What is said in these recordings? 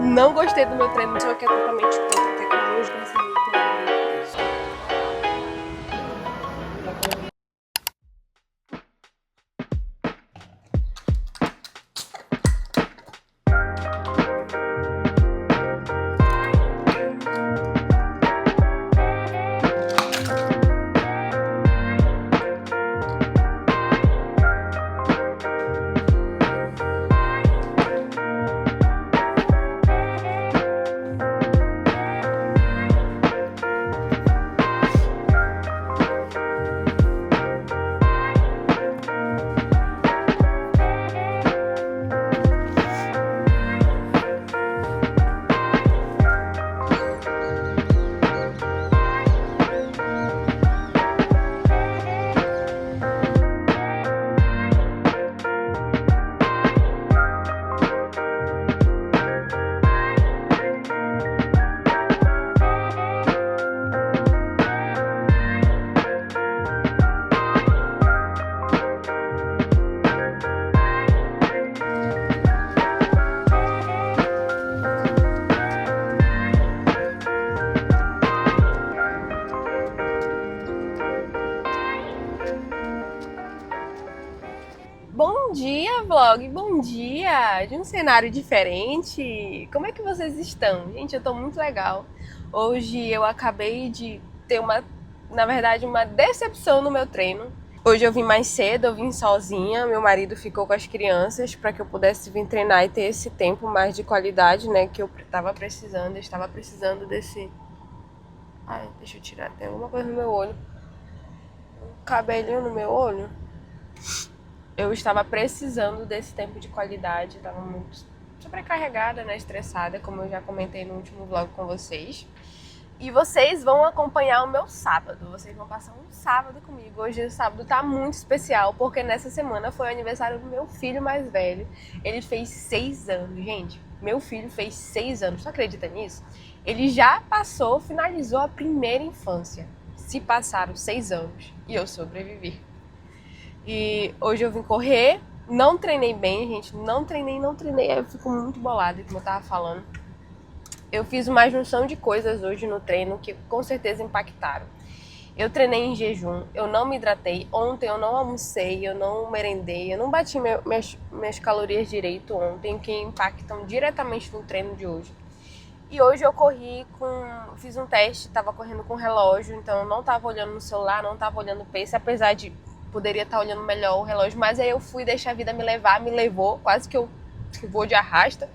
Não gostei do meu treino, só que é totalmente contra a tecnologia. Bom dia, vlog! Bom dia! De um cenário diferente. Como é que vocês estão? Gente, eu tô muito legal. Hoje eu acabei de ter na verdade, uma decepção no meu treino. Hoje eu vim mais cedo, eu vim sozinha, meu marido ficou com as crianças para que eu pudesse vir treinar e ter esse tempo mais de qualidade, né, que eu estava precisando desse... Ai, deixa eu tirar, tem alguma coisa no meu olho. Um cabelinho no meu olho. Eu estava precisando desse tempo de qualidade, estava muito sobrecarregada, né, estressada, como eu já comentei no último vlog com vocês. E vocês vão acompanhar o meu sábado, vocês vão passar um sábado comigo. Hoje o sábado tá muito especial, porque nessa semana foi o aniversário do meu filho mais velho. Ele fez 6 anos, gente. Meu filho fez 6 anos, você acredita nisso? Ele já finalizou a primeira infância. Se passaram 6 anos e eu sobrevivi. E hoje eu vim correr, não treinei bem, gente, não treinei, eu fico muito bolada, como eu tava falando. Eu fiz uma junção de coisas hoje no treino que com certeza impactaram. Eu treinei em jejum, eu não me hidratei, ontem eu não almocei, eu não merendei, eu não bati minhas calorias direito ontem, que impactam diretamente no treino de hoje. E hoje eu fiz um teste, tava correndo com relógio, então eu não tava olhando no celular, não tava olhando o pace, apesar de poderia estar olhando melhor o relógio, mas aí eu fui deixar a vida me levar, me levou, quase que eu vou de arrasta,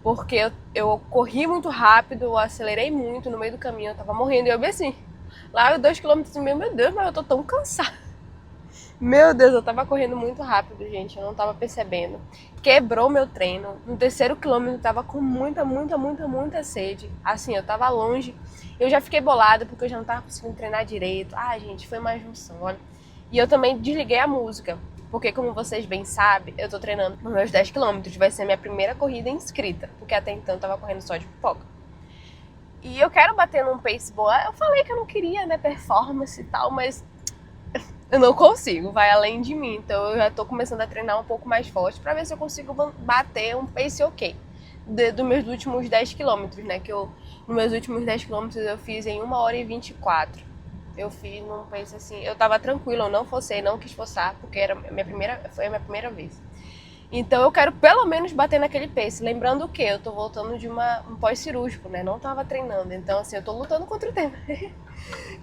porque eu corri muito rápido, eu acelerei muito no meio do caminho, eu tava morrendo, e eu vi assim, lá 2 km e meio, meu Deus, mas eu tô tão cansada. Meu Deus, eu tava correndo muito rápido, gente, eu não tava percebendo. Quebrou meu treino. No 3º quilômetro eu tava com muita sede. Assim, eu tava longe. Eu já fiquei bolada porque eu já não tava conseguindo treinar direito. Ah, gente, foi uma junção, olha. E eu também desliguei a música, porque como vocês bem sabem, eu tô treinando nos meus 10 km. Vai ser a minha primeira corrida inscrita, porque até então eu tava correndo só de pipoca. E eu quero bater num pace boa. Eu falei que eu não queria, né, performance e tal, mas eu não consigo, vai além de mim. Então eu já tô começando a treinar um pouco mais forte pra ver se eu consigo bater um pace ok. Dos meus últimos 10 km, né? Que nos meus últimos 10 km eu fiz em 1h24. Eu fiz num pace assim, eu tava tranquila, eu não forcei, não quis forçar, porque foi a minha primeira vez. Então eu quero pelo menos bater naquele pace. Lembrando que eu tô voltando de um pós-cirúrgico, né? Não tava treinando. Então, assim, eu tô lutando contra o tempo.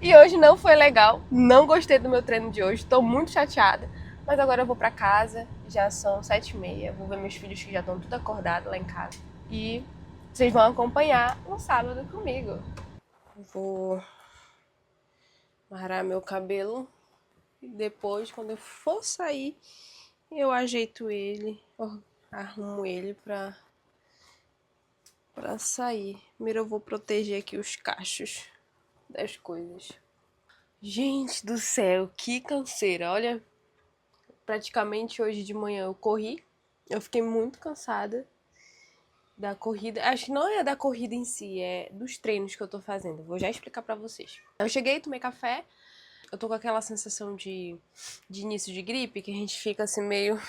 E hoje não foi legal. Não gostei do meu treino de hoje. Tô muito chateada. Mas agora eu vou pra casa. Já são 7h30. Vou ver meus filhos que já estão tudo acordados lá em casa. E vocês vão acompanhar no sábado comigo. Vou amarrar meu cabelo. E depois, quando eu for sair, eu ajeito ele, arrumo ele pra sair. Primeiro eu vou proteger aqui os cachos das coisas. Gente do céu, que canseira. Olha, praticamente hoje de manhã eu corri. Eu fiquei muito cansada da corrida. Acho que não é da corrida em si, é dos treinos que eu tô fazendo. Vou já explicar pra vocês. Eu cheguei, tomei café. Eu tô com aquela sensação de início de gripe, que a gente fica assim meio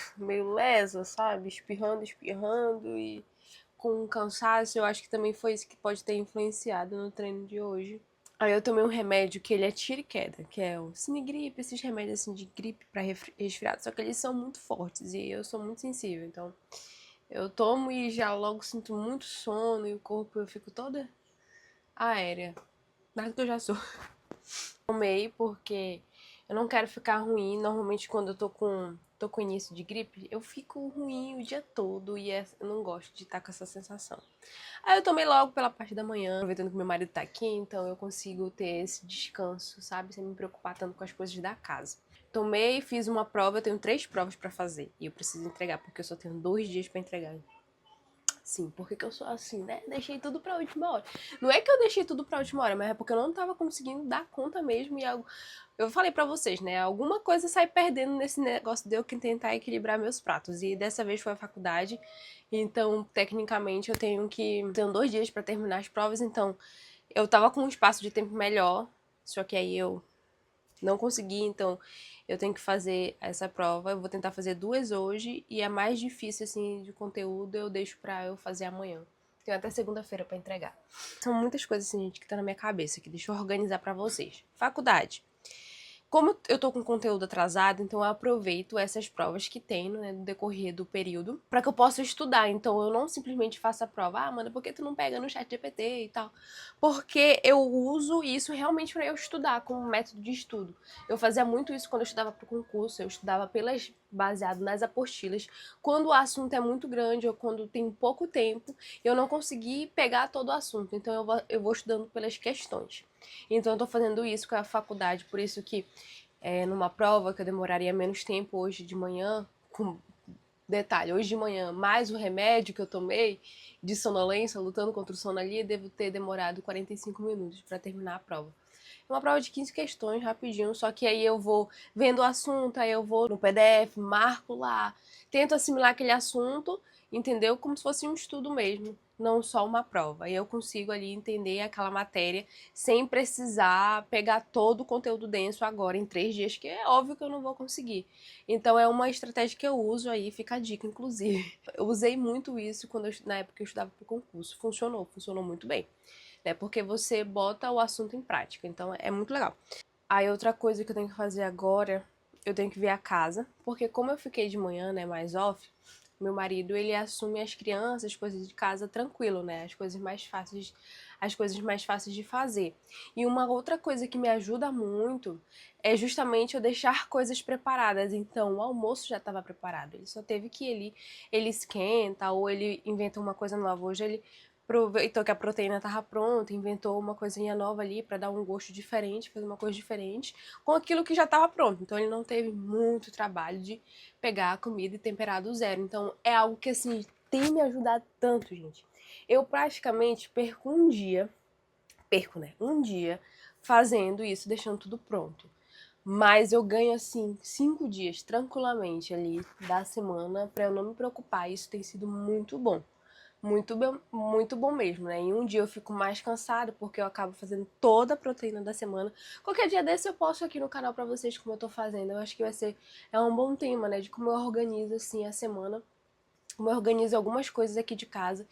leso, sabe? Espirrando e com cansaço. Eu acho que também foi isso que pode ter influenciado no treino de hoje. Aí eu tomei um remédio que ele é tira e queda, que é o Sinigripe, esses remédios assim de gripe pra resfriado, só que eles são muito fortes e eu sou muito sensível, então eu tomo e já logo sinto muito sono e o corpo eu fico toda aérea, mais do que eu já sou. Tomei porque eu não quero ficar ruim. Normalmente quando eu tô com início de gripe, eu fico ruim o dia todo e eu não gosto de estar com essa sensação. Aí eu tomei logo pela parte da manhã, aproveitando que meu marido tá aqui, então eu consigo ter esse descanso, sabe? Sem me preocupar tanto com as coisas da casa. Tomei, fiz uma prova, eu tenho 3 provas pra fazer e eu preciso entregar porque eu só tenho 2 dias pra entregar. Sim, porque que eu sou assim, né? Deixei tudo pra última hora. Não é que eu deixei tudo pra última hora, mas é porque eu não tava conseguindo dar conta mesmo. E eu falei pra vocês, né? Alguma coisa sai perdendo nesse negócio de eu que tentar equilibrar meus pratos. E dessa vez foi a faculdade. Então, tecnicamente, eu tenho 2 dias pra terminar as provas. Então, eu tava com um espaço de tempo melhor. Só que aí eu não consegui, então eu tenho que fazer essa prova. Eu vou tentar fazer 2 hoje e a mais difícil, assim, de conteúdo eu deixo pra eu fazer amanhã. Tenho até segunda-feira pra entregar. São muitas coisas, assim, gente, que tá na minha cabeça aqui. Deixa eu organizar pra vocês. Faculdade. Como eu tô com conteúdo atrasado, então eu aproveito essas provas que tem, né, no decorrer do período, pra que eu possa estudar. Então eu não simplesmente faço a prova, mano, por que tu não pega no chat GPT e tal? Porque eu uso isso realmente pra eu estudar como método de estudo. Eu fazia muito isso quando eu estudava pro concurso, eu estudava baseado nas apostilas. Quando o assunto é muito grande ou quando tem pouco tempo, eu não consegui pegar todo o assunto. Então eu vou estudando pelas questões. Então eu tô fazendo isso com a faculdade, por isso que numa prova que eu demoraria menos tempo hoje de manhã, com detalhe, hoje de manhã, mais o remédio que eu tomei de sonolência, lutando contra o sono ali, devo ter demorado 45 minutos para terminar a prova. É uma prova de 15 questões, rapidinho, só que aí eu vou vendo o assunto, aí eu vou no PDF, marco lá, tento assimilar aquele assunto, entendeu? Como se fosse um estudo mesmo, não só uma prova. Aí eu consigo ali entender aquela matéria sem precisar pegar todo o conteúdo denso agora em 3 dias, que é óbvio que eu não vou conseguir. Então é uma estratégia que eu uso aí, fica a dica, inclusive. Eu usei muito isso na época que eu estudava para o concurso. Funcionou muito bem, né? Porque você bota o assunto em prática, então é muito legal. Aí outra coisa que eu tenho que fazer agora, eu tenho que ver a casa, porque como eu fiquei de manhã, né, mais off, meu marido, ele assume as crianças, as coisas de casa tranquilo, né? As coisas mais fáceis de fazer. E uma outra coisa que me ajuda muito é justamente eu deixar coisas preparadas. Então, o almoço já estava preparado. Ele só teve que ele esquenta ou ele inventa uma coisa nova. Hoje ele aproveitou que a proteína estava pronta, inventou uma coisinha nova ali para dar um gosto diferente, fazer uma coisa diferente com aquilo que já estava pronto. Então ele não teve muito trabalho de pegar a comida e temperar do zero. Então é algo que assim tem me ajudado tanto, gente. Eu praticamente perco, né? Um dia fazendo isso, deixando tudo pronto. Mas eu ganho assim 5 dias tranquilamente ali da semana para eu não me preocupar. Isso tem sido muito bom. Muito bom mesmo, né? Em um dia eu fico mais cansada porque eu acabo fazendo toda a proteína da semana. Qualquer dia desse eu posto aqui no canal pra vocês como eu tô fazendo. Eu acho que é um bom tema, né? De como eu organizo assim a semana. Como eu organizo algumas coisas aqui de casa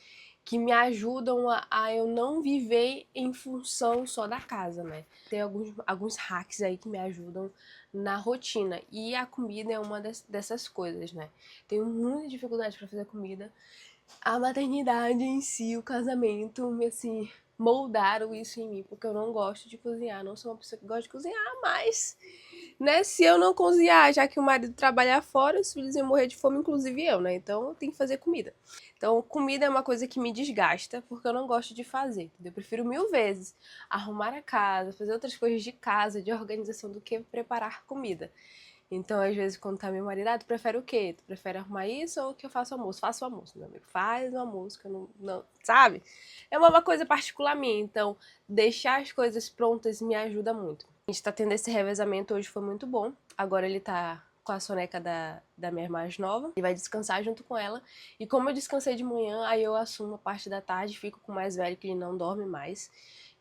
que me ajudam a eu não viver em função só da casa, né? Tem alguns hacks aí que me ajudam na rotina. E a comida é uma dessas coisas, né? Tenho muita dificuldade pra fazer comida. A maternidade em si, o casamento, assim, moldaram isso em mim, porque eu não gosto de cozinhar, não sou uma pessoa que gosta de cozinhar, mas, né, se eu não cozinhar, já que o marido trabalha fora, os filhos iam morrer de fome, inclusive eu, né, então eu tenho que fazer comida. Então, comida é uma coisa que me desgasta, porque eu não gosto de fazer, entendeu? Eu prefiro 1000 vezes arrumar a casa, fazer outras coisas de casa, de organização, do que preparar comida. Então, às vezes, quando tá meu marido, tu prefere o quê? Tu prefere arrumar isso ou que eu faça o almoço? Faça o almoço, meu amigo. Faz o almoço, que eu não, sabe? É uma coisa particular minha, então deixar as coisas prontas me ajuda muito. A gente tá tendo esse revezamento, hoje foi muito bom. Agora ele tá com a soneca da minha irmã mais nova e vai descansar junto com ela. E como eu descansei de manhã, aí eu assumo a parte da tarde, fico com o mais velho, que ele não dorme mais.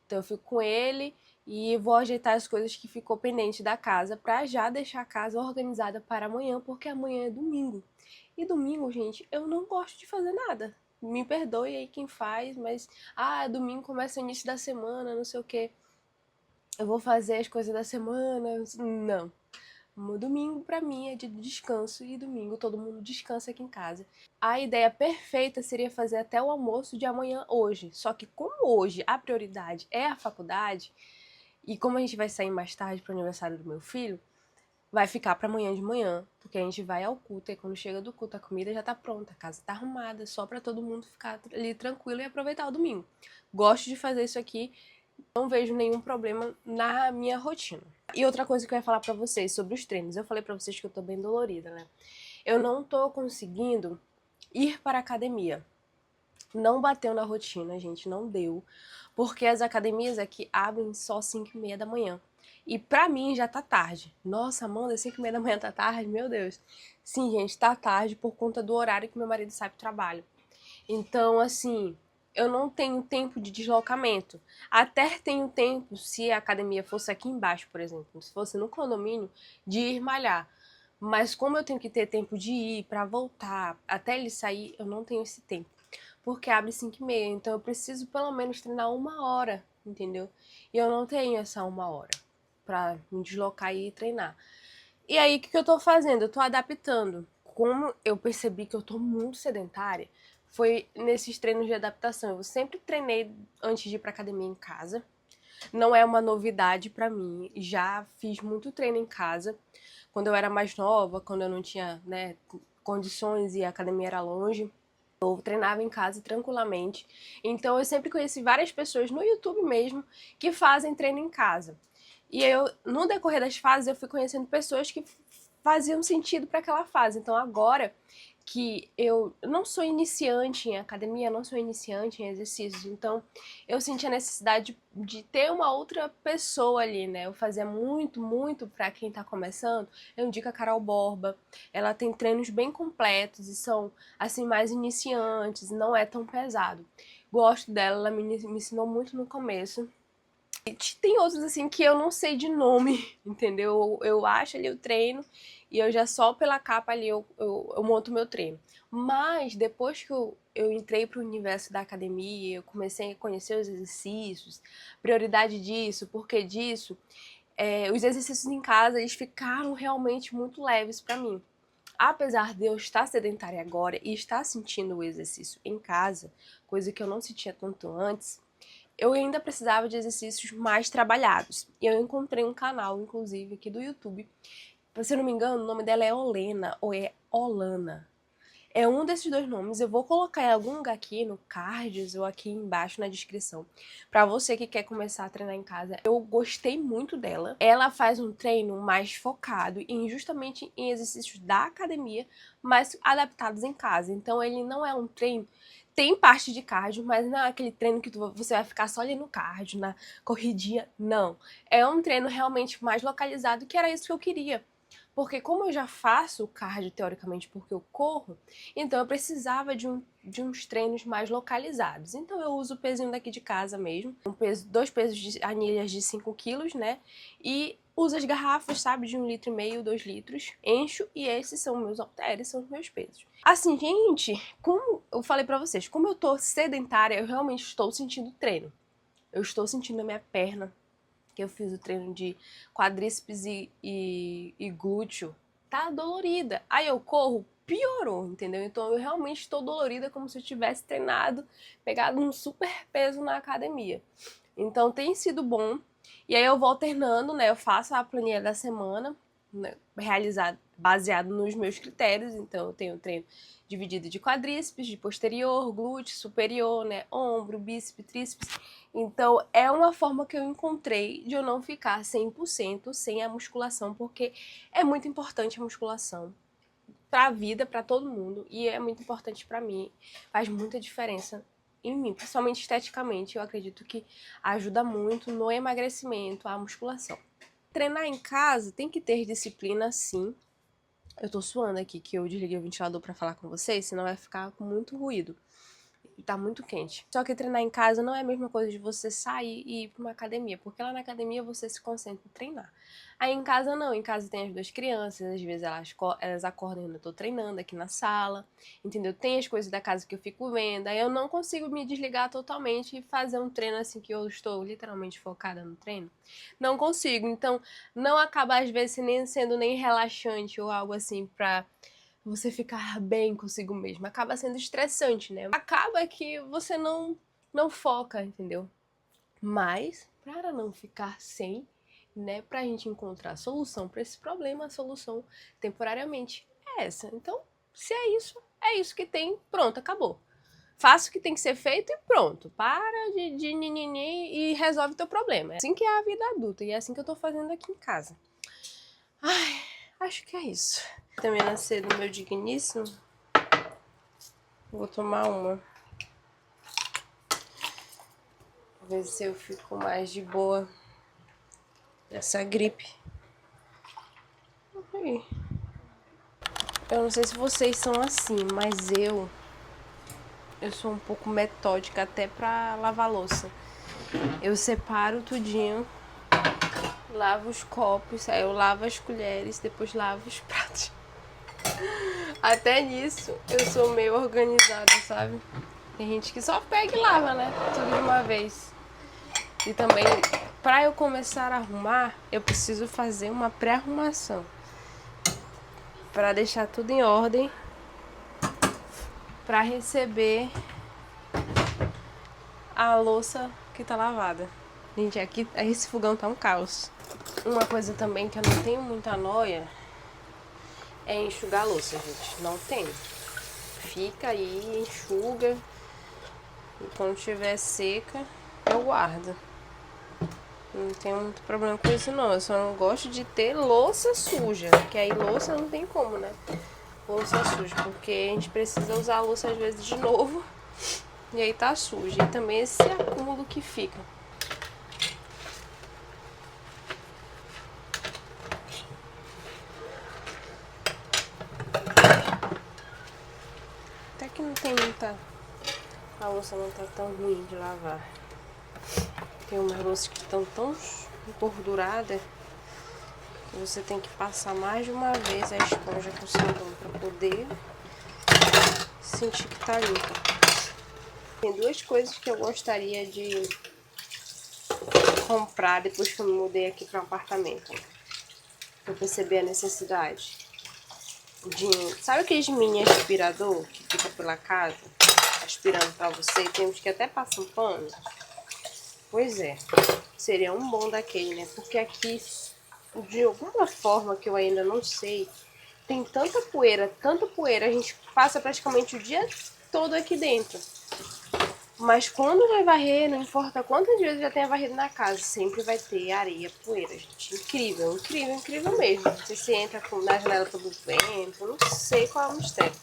Então eu fico com ele e vou ajeitar as coisas que ficou pendente da casa pra já deixar a casa organizada para amanhã, porque amanhã é domingo. E domingo, gente, eu não gosto de fazer nada. Me perdoe aí quem faz, mas domingo começa o início da semana, não sei o quê. Eu vou fazer as coisas da semana. Não. O domingo pra mim é de descanso e domingo todo mundo descansa aqui em casa. A ideia perfeita seria fazer até o almoço de amanhã hoje. Só que como hoje a prioridade é a faculdade e como a gente vai sair mais tarde pro aniversário do meu filho, vai ficar para amanhã de manhã, porque a gente vai ao culto e quando chega do culto a comida já tá pronta, a casa tá arrumada, só para todo mundo ficar ali tranquilo e aproveitar o domingo. Gosto de fazer isso aqui, não vejo nenhum problema na minha rotina. E outra coisa que eu ia falar pra vocês sobre os treinos, eu falei pra vocês que eu tô bem dolorida, né? Eu não tô conseguindo ir para a academia. Não bateu na rotina, gente, não deu. Porque as academias aqui abrem só 5h30 da manhã. E pra mim já tá tarde. Nossa, Amanda, 5h30 da manhã tá tarde? Meu Deus. Sim, gente, tá tarde por conta do horário que meu marido sai pro trabalho. Então, assim, eu não tenho tempo de deslocamento. Até tenho tempo, se a academia fosse aqui embaixo, por exemplo, se fosse no condomínio, de ir malhar. Mas como eu tenho que ter tempo de ir para voltar, até ele sair, eu não tenho esse tempo. Porque abre 5h30, então eu preciso pelo menos treinar 1 hora, entendeu? E eu não tenho essa 1 hora para me deslocar e ir treinar. E aí, o que eu tô fazendo? Eu tô adaptando. Como eu percebi que eu tô muito sedentária, foi nesses treinos de adaptação. Eu sempre treinei antes de ir pra academia em casa. Não é uma novidade pra mim. Já fiz muito treino em casa. Quando eu era mais nova, quando eu não tinha, né, condições e a academia era longe, eu treinava em casa tranquilamente. Então eu sempre conheci várias pessoas no YouTube mesmo que fazem treino em casa. E eu, no decorrer das fases, eu fui conhecendo pessoas que faziam sentido para aquela fase. Então agora que eu não sou iniciante em academia, não sou iniciante em exercícios, então eu senti a necessidade de ter uma outra pessoa ali, né? Eu fazia muito para quem tá começando. Eu indico a Carol Borba. Ela tem treinos bem completos e são assim mais iniciantes, não é tão pesado. Gosto dela, ela me ensinou muito no começo. Tem outros assim que eu não sei de nome, entendeu? Eu acho ali o treino e eu já só pela capa ali eu monto meu treino. Mas depois que eu entrei para o universo da academia, eu comecei a conhecer os exercícios, prioridade disso, porquê disso, os exercícios em casa eles ficaram realmente muito leves para mim. Apesar de eu estar sedentária agora e estar sentindo o exercício em casa, coisa que eu não sentia tanto antes, eu ainda precisava de exercícios mais trabalhados. E eu encontrei um canal, inclusive, aqui do YouTube. Se eu não me engano, o nome dela é Olena ou é Olana. É um desses dois nomes. Eu vou colocar em algum lugar aqui no cards ou aqui embaixo na descrição. Pra você que quer começar a treinar em casa. Eu gostei muito dela. Ela faz um treino mais focado justamente em exercícios da academia, mas adaptados em casa. Então ele não é um treino. Tem parte de cardio, mas não é aquele treino que você vai ficar só ali no cardio, na corridinha. Não. É um treino realmente mais localizado, que era isso que eu queria. Porque como eu já faço cardio teoricamente porque eu corro, então eu precisava de uns treinos mais localizados. Então eu uso o pezinho daqui de casa mesmo, dois pesos de anilhas de 5 quilos, né? E uso as garrafas, sabe, de 1,5 litro, 2 litros, encho e esses são meus halteres, são os meus pesos. Assim, gente, como eu falei pra vocês, como eu tô sedentária, eu realmente estou sentindo treino. Eu estou sentindo a minha perna, que eu fiz o treino de quadríceps e glúteo, tá dolorida. Aí eu corro, piorou, entendeu? Então eu realmente estou dolorida como se eu tivesse treinado, pegado um super peso na academia. Então tem sido bom. E aí eu vou alternando, né? Eu faço a planilha da semana, né, realizado baseado nos meus critérios. Então eu tenho treino dividido de quadríceps, de posterior, glúteo, superior, né? Ombro, bíceps, tríceps. Então é uma forma que eu encontrei de eu não ficar 100% sem a musculação, porque é muito importante a musculação para a vida, para todo mundo, e é muito importante para mim, faz muita diferença em mim, principalmente esteticamente. Eu acredito que ajuda muito no emagrecimento, a musculação. Treinar em casa tem que ter disciplina, sim. Eu tô suando aqui que eu desliguei o ventilador para falar com vocês, senão vai ficar com muito ruído. e tá muito quente. Só que treinar em casa não é a mesma coisa de você sair e ir pra uma academia, porque lá na academia você se concentra em treinar. Aí em casa não, em casa tem as duas crianças, às vezes elas acordam e eu tô treinando aqui na sala, entendeu? Tem as coisas da casa que eu fico vendo, aí eu não consigo me desligar totalmente e fazer um treino assim que eu estou literalmente focada no treino. Não consigo, então não acaba às vezes nem sendo nem relaxante ou algo assim pra você ficar bem consigo mesmo. Acaba sendo estressante, né? Acaba que você não foca, entendeu? Mas, para não ficar sem, né, pra gente encontrar a solução para esse problema, a solução temporariamente é essa. Então, se é isso que tem, pronto, acabou. Faça o que tem que ser feito e pronto. Para de ninini e resolve teu problema. É assim que é a vida adulta e é assim que eu tô fazendo aqui em casa. Ai, acho que é isso. Também nascer do meu digníssimo. Vou tomar uma. Ver se eu fico mais de boa nessa gripe. Eu não sei se vocês são assim, mas eu sou um pouco metódica até pra lavar louça. Eu separo tudinho, lavo os copos, aí eu lavo as colheres, depois lavo os pratos. Até nisso eu sou meio organizada, sabe? Tem gente que só pega e lava, né? Tudo de uma vez. E também, pra eu começar a arrumar, eu preciso fazer uma pré-arrumação. Pra deixar tudo em ordem. Pra receber a louça que tá lavada. Gente, aqui esse fogão tá um caos. Uma coisa também que eu não tenho muita noia é enxugar a louça, gente. Não tem. Fica aí, enxuga. E quando tiver seca, eu guardo. Não tenho muito problema com isso não. Eu só não gosto de ter louça suja. Que aí louça não tem como, né? Louça suja. Porque a gente precisa usar a louça às vezes de novo. E aí tá suja. E também esse acúmulo que fica. Até que não tem muita... A louça não tá tão ruim de lavar. Tem umas louças que estão tão engorduradas que você tem que passar mais de uma vez a esponja com sabão para poder sentir que tá limpa. Tem duas coisas que eu gostaria de comprar depois que eu me mudei aqui para um apartamento. Eu percebi a necessidade de... Sabe aqueles mini aspirador que fica pela casa, aspirando para você? Tem uns que até passam pano. Pois é, seria um bom daquele, né? Porque aqui, de alguma forma que eu ainda não sei, tem tanta poeira, a gente passa praticamente o dia todo aqui dentro. Mas quando vai varrer, não importa quantas vezes já tenha varrido na casa, sempre vai ter areia, poeira, gente. Incrível, incrível, incrível mesmo. Você entra na janela todo vento, eu não sei qual é o mistério.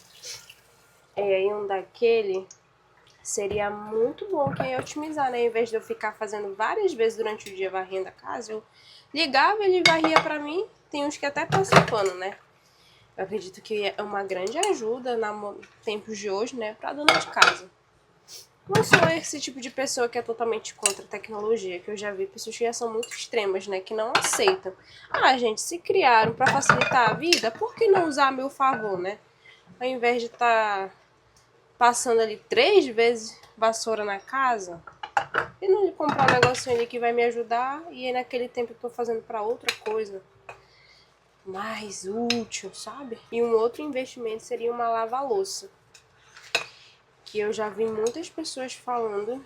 É, aí um daquele... Seria muito bom que ia otimizar, né? Em vez de eu ficar fazendo várias vezes durante o dia varrendo a casa, eu ligava, ele varria pra mim. Tem uns que até passam pano, né? Eu acredito que é uma grande ajuda nos tempos de hoje, né? Pra dona de casa. Não sou esse tipo de pessoa que é totalmente contra a tecnologia, que eu já vi pessoas que já são muito extremas, né? Que não aceitam. Ah, gente, se criaram pra facilitar a vida, por que não usar a meu favor, né? Ao invés de estar... passando ali 3 vezes vassoura na casa, e não comprar um negocinho ali que vai me ajudar, e aí naquele tempo eu tô fazendo pra outra coisa mais útil, sabe? E um outro investimento seria uma lava-louça, que eu já vi muitas pessoas falando,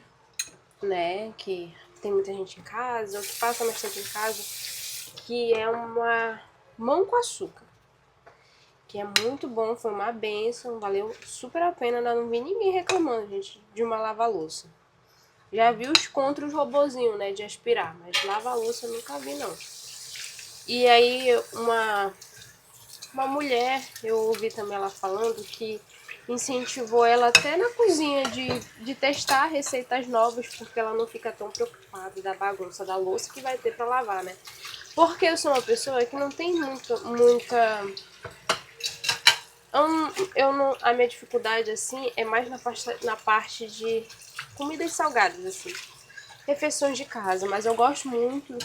né, que tem muita gente em casa, ou que passa bastante em casa, que é uma mão com açúcar. Que é muito bom, foi uma benção, valeu super a pena, não vi ninguém reclamando, gente, de uma lava-louça. Já vi os contra os robozinhos, né, de aspirar, mas lava-louça eu nunca vi, não. E aí, uma mulher, eu ouvi também ela falando que incentivou ela até na cozinha de testar receitas novas, porque ela não fica tão preocupada da bagunça da louça que vai ter pra lavar, né. Porque eu sou uma pessoa que não tem muita Eu não, a minha dificuldade, assim, é mais na parte de comidas salgadas, assim. Refeições de casa, mas eu gosto muito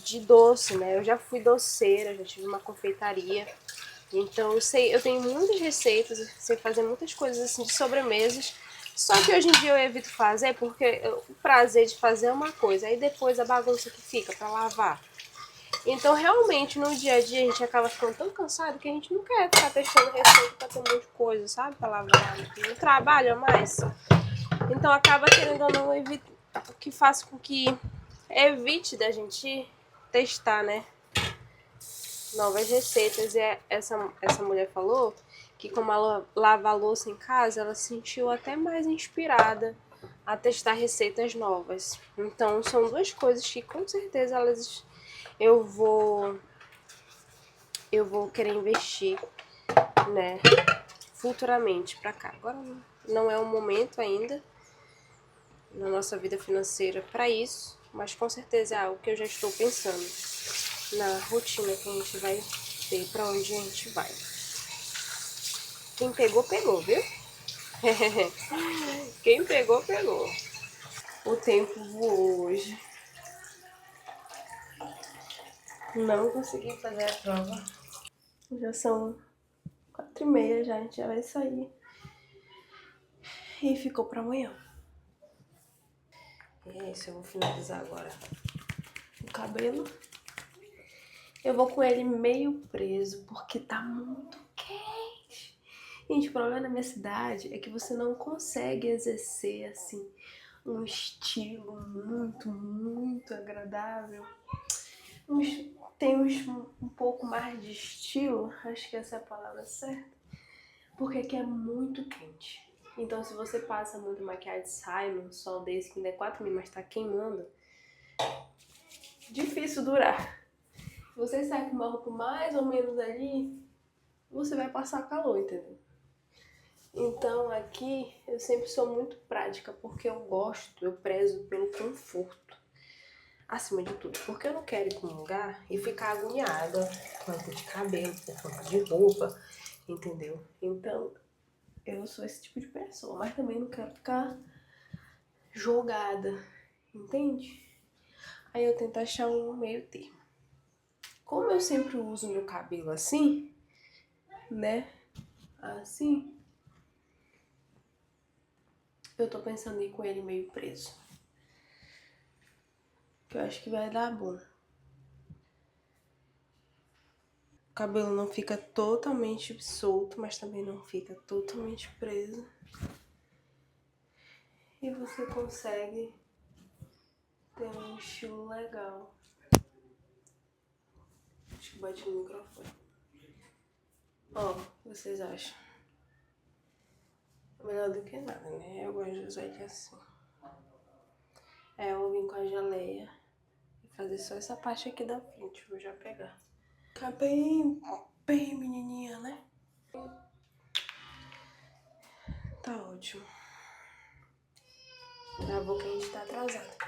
de doce, né? Eu já fui doceira, já tive uma confeitaria. Então eu tenho muitas receitas, sei fazer muitas coisas assim de sobremesas. Só que hoje em dia eu evito fazer porque o prazer de fazer é uma coisa, aí depois a bagunça que fica pra lavar. Então realmente no dia a dia a gente acaba ficando tão cansado que a gente não quer ficar testando receita pra ter um monte de coisa, sabe? Pra lavar, não trabalha mais. Então acaba querendo ou não o que faz com que evite da gente testar, né? Novas receitas. E essa mulher falou que como ela lava a louça em casa, ela se sentiu até mais inspirada a testar receitas novas. Então são duas coisas que com certeza eu vou eu vou querer investir, né, futuramente pra cá. Agora não é o momento ainda na nossa vida financeira para isso, mas com certeza é algo que eu já estou pensando na rotina que a gente vai ter, para onde a gente vai. Quem pegou, pegou, viu? Quem pegou, pegou. O tempo voou hoje. Não consegui fazer a prova. Já são 4h30 já, a gente já vai sair. E ficou pra amanhã. É isso, eu vou finalizar agora o cabelo. Eu vou com ele meio preso, porque tá muito quente. Gente, o problema na minha cidade é que você não consegue exercer, assim, um estilo muito agradável. Tem um pouco mais de estilo, acho que essa é a palavra certa, porque aqui é muito quente. Então, se você passa muito maquiagem, sai num sol desse que ainda é 4 mil, mas tá queimando, difícil durar. Se você sai com uma roupa mais ou menos ali, você vai passar calor, entendeu? Então aqui eu sempre sou muito prática, porque eu prezo pelo conforto, acima de tudo. Porque eu não quero ir pra um lugar e ficar agoniada com a cor de cabelo, com a cor de roupa, entendeu? Então eu sou esse tipo de pessoa, mas também não quero ficar jogada, entende? Aí eu tento achar um meio termo. Como eu sempre uso meu cabelo assim, né? Assim, eu tô pensando em ir com ele meio preso. Que eu acho que vai dar bom. O cabelo não fica totalmente solto, mas também não fica totalmente preso. E você consegue ter um estilo legal. Acho que bate no microfone. Ó, o que vocês acham? Melhor do que nada, né? Eu gosto de usar ele assim. Eu vou vir com a geleia e fazer só essa parte aqui da frente. Vou já pegar. Fica bem menininha, né? Tá ótimo. Daqui a pouco a gente tá atrasado.